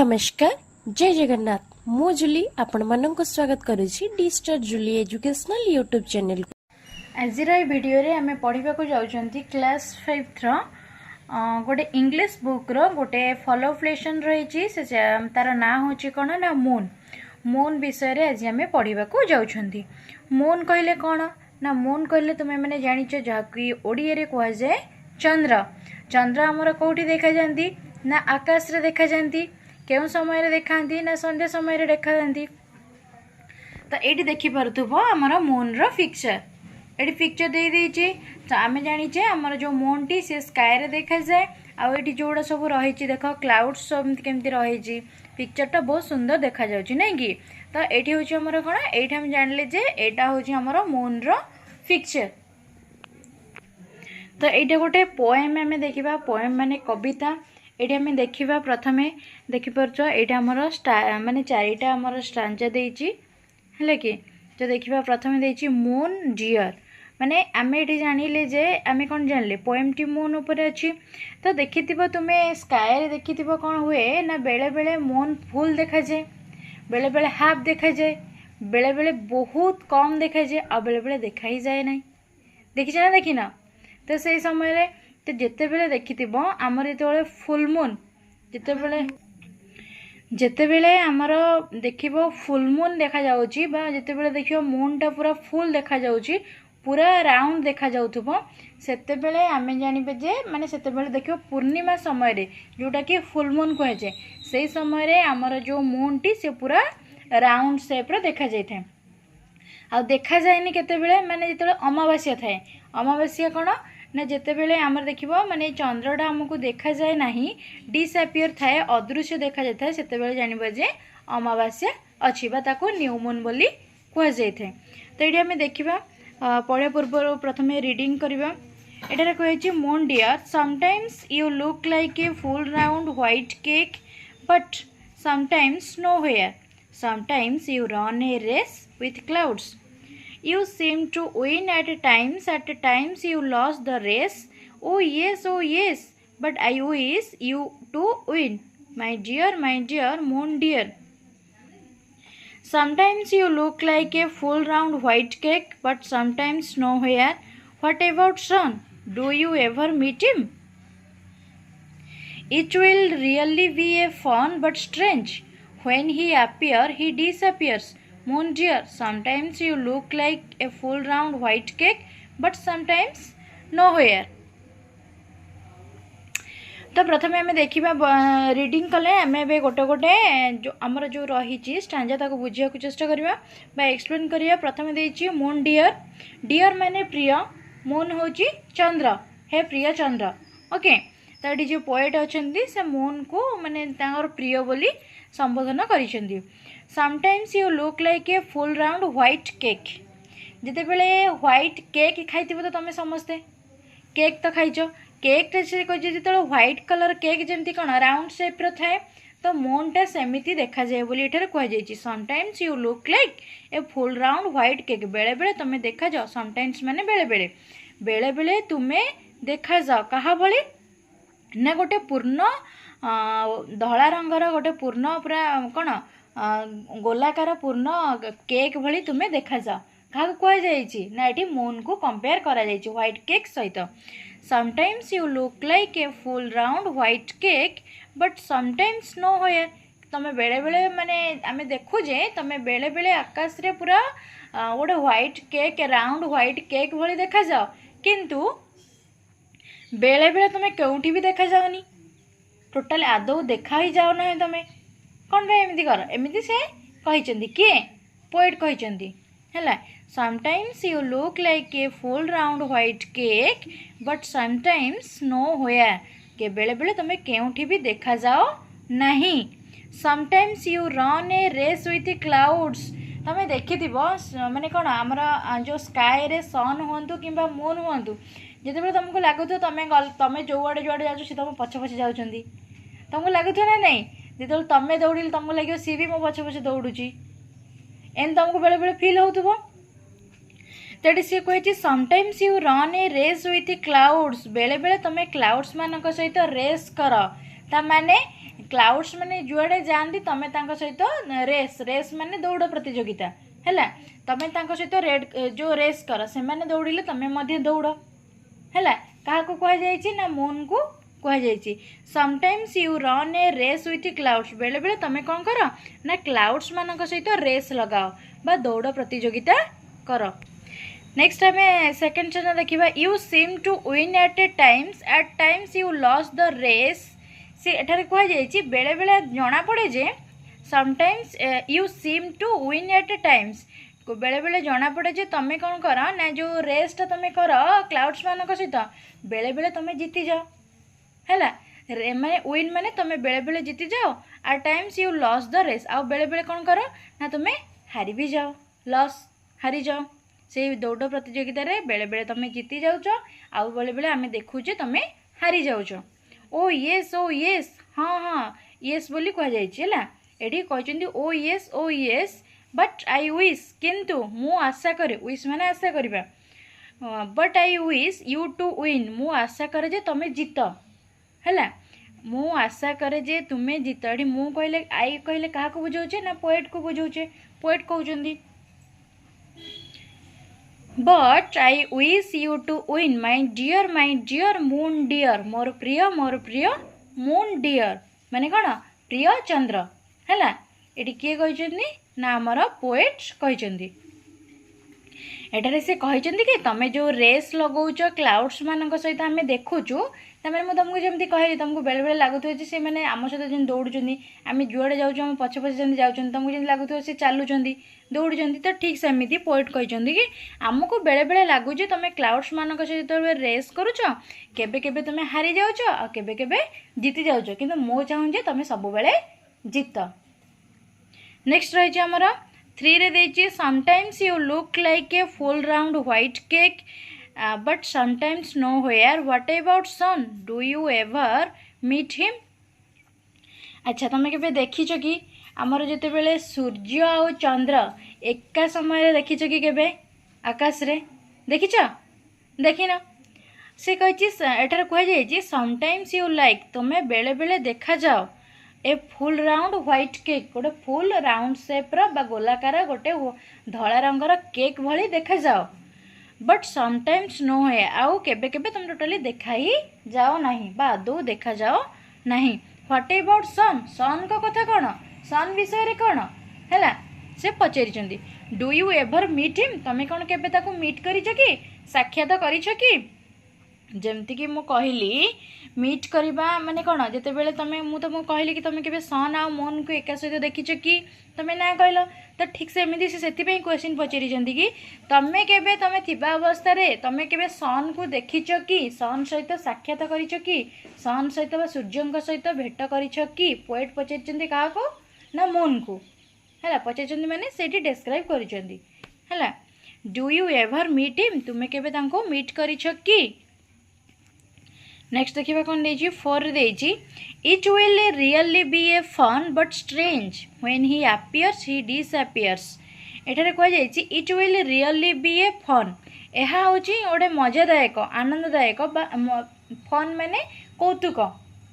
नमस्कार जय जगन्नाथ मु जुली आपण मानक स्वागत करुछि डी स्टार जुली एजुकेशनल यूट्यूब चैनल को। आज भिडियो रे आमे पढ़िबा को जाउछंती क्लास 5 रो गोटे इंग्लिश बुक रो गोटे फॉलोअप लेसन रही से तार ना होची कोन ना मून मून विषय रे आज आमे पढ़िबा को जाउछंती। मून कहले कोन ना मून कहले तुमे माने जानिछ जाकी ओडिया रे कहवा जाय चंद्र। चंद्र हमर कोठी देखा जानती ना आकाश रे देखा जानती केउ समय रे देखांती ना संध्या समय रे देखा जानती। तो एटी देखि परथुबो हमर मून रो पिक्चर एटी पिक्चर दे देछि। तो आमे जानिछे हमर जो मून टी से स्काई रे देखा जाय आ एटी जोडा सब रहिछि देखो क्लाउड्स सब केमति रहिछि पिक्चर टा बहुत सुंदर देखा जाउछि नै कि। तो एटी होछि हमर कोन एठी हम जानले जे एटा होछि हमर मून रो पिक्चर। तो एटा गोटे पोएम आमे देखिबा पोएम माने कविता एटी आमे देखिबा प्रथमे देखि परछो एटा हमर माने चारिटा हमर स्टांजा देछि हले कि। तो देखिबा प्रथमे देछि मून डियर माने आमे एटी जानिले जे आमे कोन जानले पोएम टी मून ऊपर अछि। तो देखिथिबो तुमे स्काई रे देखिथिबो कोन हुए ना बेले बेले मून फुल देखा जाय बेले बेले हाफ देखा जाय बेले बेले बहुत कम देखा जाय आ बेले बेले देखा ही जाय नै देखि ना देखि ना। तो से समय रे तो जेते बेले देखिथिबो हमर जेते फुल मून जेते बेले हमर देखिबो फुल मून देखा जाउची बा जेते बेले देखिबो मून टा पूरा फुल देखा जाउची पूरा राउंड देखा जाउथबो सेते बेले आमे जानिबे जे माने सेते बेले देखिबो पूर्णिमा समय रे जोटा कि फुल मून कहे जे सेही समय रे हमर जो मून टी से पूरा राउंड शेप रे देखा जाय थाए। आ देखा जायनी केते बेले माने जेते अमावास्या थाए अमावास्या कोन ना जेते बेले हमर देखिबो माने चंद्रटा हमकु देखा जाय नाही डिसअपियर थाए अदृश्य देखा जाय थाए सेते बेले जानिबो जे अमावास्या अछि बा ताको न्यू मून बोली कह जाय थाए। तो एडी हमें देखिबा पढ़े पूर्व प्रथमे रीडिंग करिबा एटारे कहैछि moon dear sometimes you look like a full round white cake but sometimes nowhere sometimes you run a race with clouds. You seem to win at times you lost the race. Oh yes, but I wish you to win, my dear moon dear. Sometimes you look like a full round white cake, but sometimes nowhere. What about sun? Do you ever meet him? It will really be a fun but strange. When he appears, he disappears. Moon dear, sometimes you look like a full round white cake, but sometimes nowhere. तो प्रथमे आमे देखिबा reading कले आमे बे गोटे गोटे जो हमर जो रही स्टांजा ताको बुझिया को चेष्टा करिबा बा एक्सप्लेन करिया। प्रथमे देछि मून डियर डियर माने प्रिय मून होची चंद्र हे प्रिय चंद्र ओके। तो एटी जो पोएट अछंती से मून को माने तांगर प्रिय बोली संबोधन करिसेंती। Sometimes you look like a full round white cake जिते बेले व्हाइट केक खाइथिबो तो तमे समस्ते केक तो खाइछ केक से कह जो व्हाइट कलर केक जमती कौन राउंड शेप रो थाए तो मूनटा सेमिति देखा जाए बोली एठारे कह जाइछि। Sometimes you look like a full round white cake बेले बेले तुमे देखा जाओ समटाइम्स माने बेले बेले तुमे देखा जाओ कहा भली ना गोटे पूर्ण धला रंगर गोटे पूर्ण पूरा कौन गोलाकार पूर्ण केक भली तुमे देखा जाओ क्या कह जाइछि ना एटी मून को कंपेयर करा जाइछि व्हाइट केक सहित। Sometimes you look like a full round white cake but sometimes nowhere तमे बेले बेले माने आमे देखु जे तमे बेले बेले आकाश रे पूरा गोटे white cake round white cake भली देखा जाओ किंतु बेले बेले तमे केउठी भी देखा जाओनी टोटल आदौ देखा ही जाओ ना तमे कौन भाई एमती कर एमती से कहिचंदी किए पोएट कहिचंदी हैला। Sometimes you look like a full round white cake but sometimes nowhere के बेले बेले तुमे केउठी भी देखा जाओ नहीं। Sometimes you run a race with clouds तमे देखिथिबो माने कोन हमर जो स्काई रे सन होंतु किंबा मून होंतु जेते बेले तुमको लागुथो तमे जो आडे जाउछ से तुम पछ पछ जाउछंदी तुमको लागुथो ना नहीं जो तमें दौड़िले तुमको लगे सी भी मो पछे पछे दौड़ुची एन तुमको बेले बेले फील होथबो। तेटी सी कही sometimes you run a race with clouds बेले बेले तुम क्लाउड्स मान सहित रेस कर ता माने क्लाउड्स माने जुआड़े जाती तमें सहित रेस रेस माने दौड़ प्रतियोगिता है तमें सहित रेड जो रेस कर से माने दौड़िले तमें मध्य दौड़ है क्या कहुई ना मून को कहुई sometimes you run a race with clouds बेले बेले तमें कौन कर ना क्लाउड्स मान सहित रेस लगाओ बा दौड़ प्रतियोगिता कर। नेक्स्ट आम सेकेंड चैनल देखा you seem to win at times you lose the race से एठारे कहुई बेले बेले जना पड़े जे sometimes you seem to win at times बेले बेले जना पड़े जे तुम्हें कौन कर ना जो रेसटा तुम्हें कर क्लाउड्स मान सहित बेले बेले तुम्हें जीति जाओ है माने विन माने तुम्हें बेले बेले जीति जाओ at times you lose the race आउ बेले बेले कौन कर ना तुम्हें हारी भी जाओ लॉस हारी जाओ से दौड़ प्रतियोगिता रे बेले बेले तुम्हें जीति जाऊच आउ बेले बेले आम देखुचे तुम्हें हारी जाऊच। ओ येस हाँ हाँ येस बोली कहुई एटी कहते oh yes but I wish किंतु मु आशा करे विश माने आशा करबा but I wish you to win मु आशा करे जे तुम्हें जीत है मु आशा करे जे तुम्हें जीत एटी मु कहले आई कहले क्या बुझाऊे ना पोएट को बुझाऊे पोएट कहते but I wish you to win my dear moon dear मोर प्रिय मून डियर माने कौन प्रिय चंद्र है ये किए कहते ना आमर पोएट कहते एटारे से कहते कि तुम जो रेस लगौच क्लाउड्स मान सहित आम देखुचु तमें मुझे तुमको जमी कहली तुमको बेले बेले लगुच से मैंने आम सहित जमी दौड़ुं आम जुआड़े जाऊँ पछे पछे जमी जाऊँ तुमको जमी लगुच से चलुंट दौड़ुं तो ठीक सेमती पोएट कहते कि आमको बेले बेले लगुच तुम क्लाउड्स मान सहित रेस करुच केबे केबे तुम हारी जाऊच आ केबे केबे जीति जाऊच किंतु मो चाहूँ तुम सब बेले जीत। नेक्स्ट रही आमर 3 रे देछि sometimes you look like a full round white cake but sometimes nowhere what about sun do you ever meet him. अच्छा तुम के देखीच कि आमर जिते बेले सूर्य आ चंद्र एका समय देखीच कि केबे आकाश रे देखीच देखिन से कही एठार कहुई समटाइम्स यू लाइक तुम्हें बेले बेले देखा जाओ ए फुल राउंड व्हाइट केक गोटे फुल राउंड सेप्र बा गोलाकार गोटे धला रंगर केक भली देखा जाओ बट समटाइम्स नो है आउ केबे केबे तुम टोटाली देखा ही जाओ नहीं बा आदौ देखा जाओ नहीं। व्हाट अबाउट सन सन को कथा कौन सन विषय रे कौन है से पचारि do you ever meet him तुम कौन केबे ताको मीट करिछ कि साक्षात करिछ कि जमती कि मु कहली मीट करवा माने कौन जिते बेले तुम तुमको कहली कि तुम के सन आ मून को एका सहित देखीच कि तुम ना कहल तो ठीक से एमती से क्वेश्चन पचारि कि तुम के तुम थिबा अवस्था रे तुम के सन को देखीच कि सन सहित साक्षात करिछ कि सन सहित सूर्य सहित भेट करिछ कि पोएट पचारि क्या ना मून को है पचारि माने सेठी डिस्क्राइब करिसेंती है do you ever meet him तुम के मीट करिछ कि। नेक्स्ट देखिए कौन देजी 4 देजी it will really be a fun but strange when he appears he disappears एठारे कह जाइए it will really be a fun यह हूँ गोटे मजादायक आनंददायक फन माने कौतुक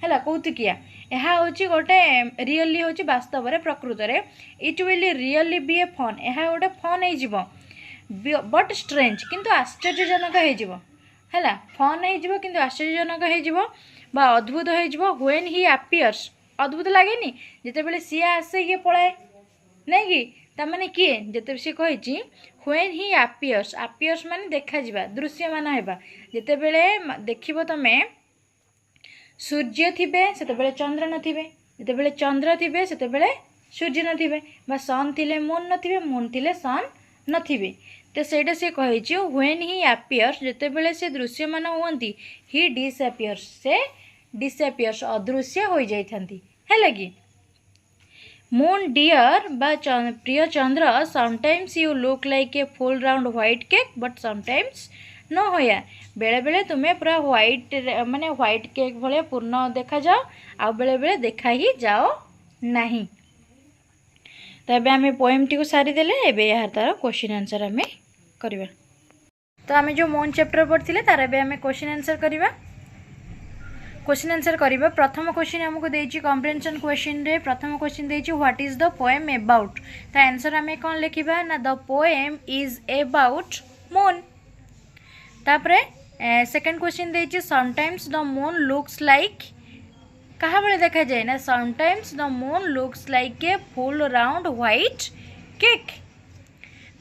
है कौतुकिया यह हूँ गोटे रियली हूँ वास्तव में प्रकृत में it will really be a fun यह गोटे फन हो बट स्ट्रेंज किंतु आश्चर्यजनक हो है फन हो कि आश्चर्यजनक हो अद्भुत हो व्हेन ही अपीयर्स अद्भुत लगे जिते बेले सी आसे ये पलाए नहीं कि तमाने किए जिते सी कही व्हेन ही अपीयर्स अपीयर्स माने देखा जिबा दृश्यमान होगा जिते बेले देखिबो तमे सूर्य थिबे सेते बेले चंद्र नथिबे जिते बेले चंद्र थिबे सेते बेले सूर्य नथिबे बा सन थिले मून नथिबे मून थिले सन नथिबे तो सेटा से कही व्हेन ही अपीयर्स जिते बेले से दृश्यमान हुअंती ही डिसअपीयर्स से डिसअपीयर्स अदृश्य हो जाइथांती है कि मून डियर बा प्रिय चंद्र sometimes you look like a full round white cake but sometimes nowhere बेले बेले तुम्हें पूरा व्हाइट माने व्हाइट केक भले पूर्ण देखा जाओ आ बेले बेले देखा ही जाओ नहीं। तो ये आम पोएम टी को सारीदेले एबे यार तार क्वेश्चन आंसर आम करवा। तो आम जो मून चैप्टर पढ़ते तार एबे आम क्वेश्चन आंसर करवा। क्वेश्चन आंसर करिबा प्रथम क्वेश्चन हमको देछि कॉम्प्रिहेंशन क्वेश्चन रे प्रथम क्वेश्चन देछि what is the poem about ता आंसर हमें कोन लिखिबा ना the poem is about moon तापरे सेकंड क्वेश्चन देछि sometimes the moon looks like कहा बळे देखा जाए ना sometimes the moon looks like a full round white cake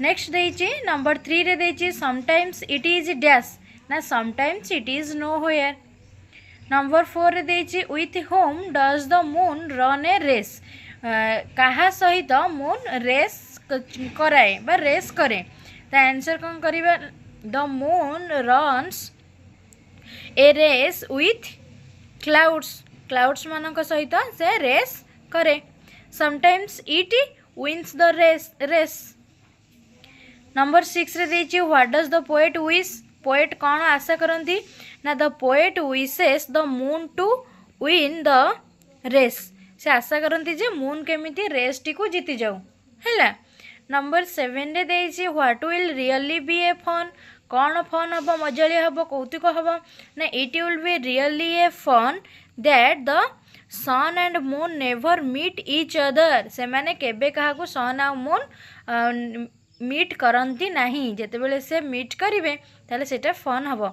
next देछि नंबर 3 रे देछि समटाइम्स इट इज डैश ना sometimes it is nowhere number 4 रे देछि with whom does the moon run a race कहा सहित मून रेस कराए बा रेस करे ता आंसर कोन करिबा the moon runs a race with clouds मानक सहित से रेस करे sometimes it wins the race number 6 रे देछि what does the poet wish poet कौन आशा करती ना the poet wishes the moon to win the race से आशा करती जे मून केमिति रेस टी को जीति जाऊ हैला नंबर 7 रे देछि what will really be a fun कौन फन हम मजाली हम कौतुक हम ना it will be really a fun that the sun and moon never meet each other से माने केबे कहा सन आ मून मीट करती नहीं जेते बेले से मीट करिवे ताले सेटा फन हबो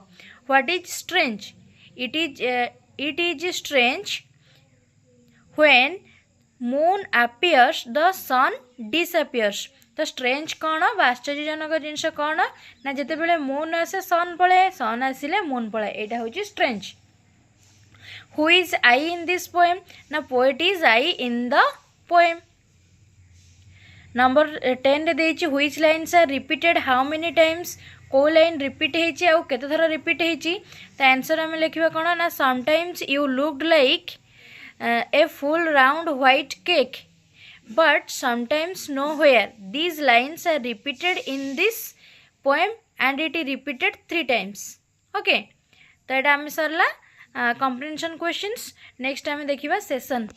what is strange it is strange when moon appears the sun disappears तो स्ट्रेंज कौन आश्चर्यजनक जिनस कौन ना जेते बेले मून आसे सन पळे सन आसिले मून पळे एटा होची strange who is I in this poem ना poet is I in the poem number 10 रे देछि which lines are repeated how many times को लाइन रिपीट हेछि आ केते थरा रिपीट हेछि त आंसर हम लिखिबा कोन ना sometimes you looked like a full round white cake but sometimes nowhere these lines are repeated in this poem and it is repeated 3 times okay तो एटा हम सरला comprehension questions next टाइम देखिबा session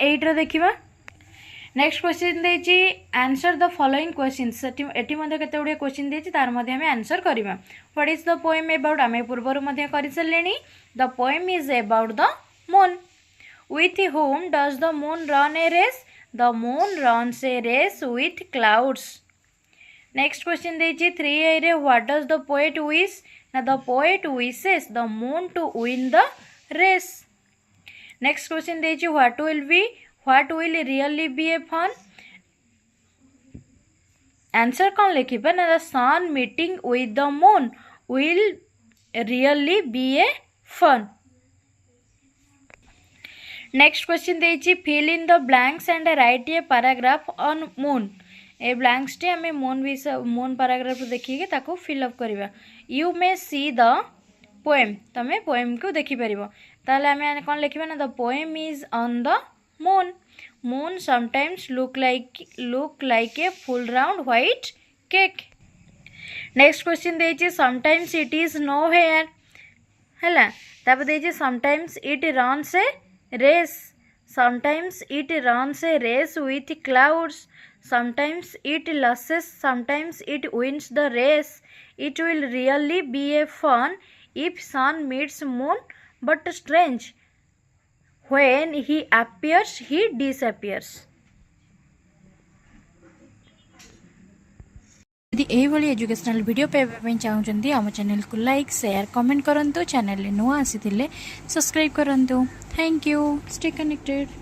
8 रे देखिबा next question देछि answer the following questions एटी मध्ये केते गुडे क्वेश्चन देछि तार मध्ये हम आंसर करिबा what is the poem about आमे पूर्वरु मध्ये करि सलेनी the poem is about the moon with whom does the moon run a race the moon runs a race with clouds next question देछि 3a रे what does the poet wish ना the poet wishes the moon to win the race next question देछि what will really be a fun answer कौन लिखिबा ना the sun meeting with the moon will really be a fun next question देछि fill in the blanks and write a paragraph on moon ए blanks टे हमें moon paragraph देखिए ताको fill up करबा you may see the poem तमे poem को देखि परिबो ताले हमें कौन लिखिबा ना the poem is on the moon sometimes look like a full round white cake next question देछि sometimes it is nowhere हला तब देछि sometimes it runs a race with clouds sometimes it loses sometimes it wins the race it will really be a fun if sun meets moon but strange when he appears he disappears यदि एभली educational video पाइबा चाहूँगी आम channel को like share comment करंतु channel नुआ आसी subscribe करंतु थैंक यू स्टे कनेक्टेड।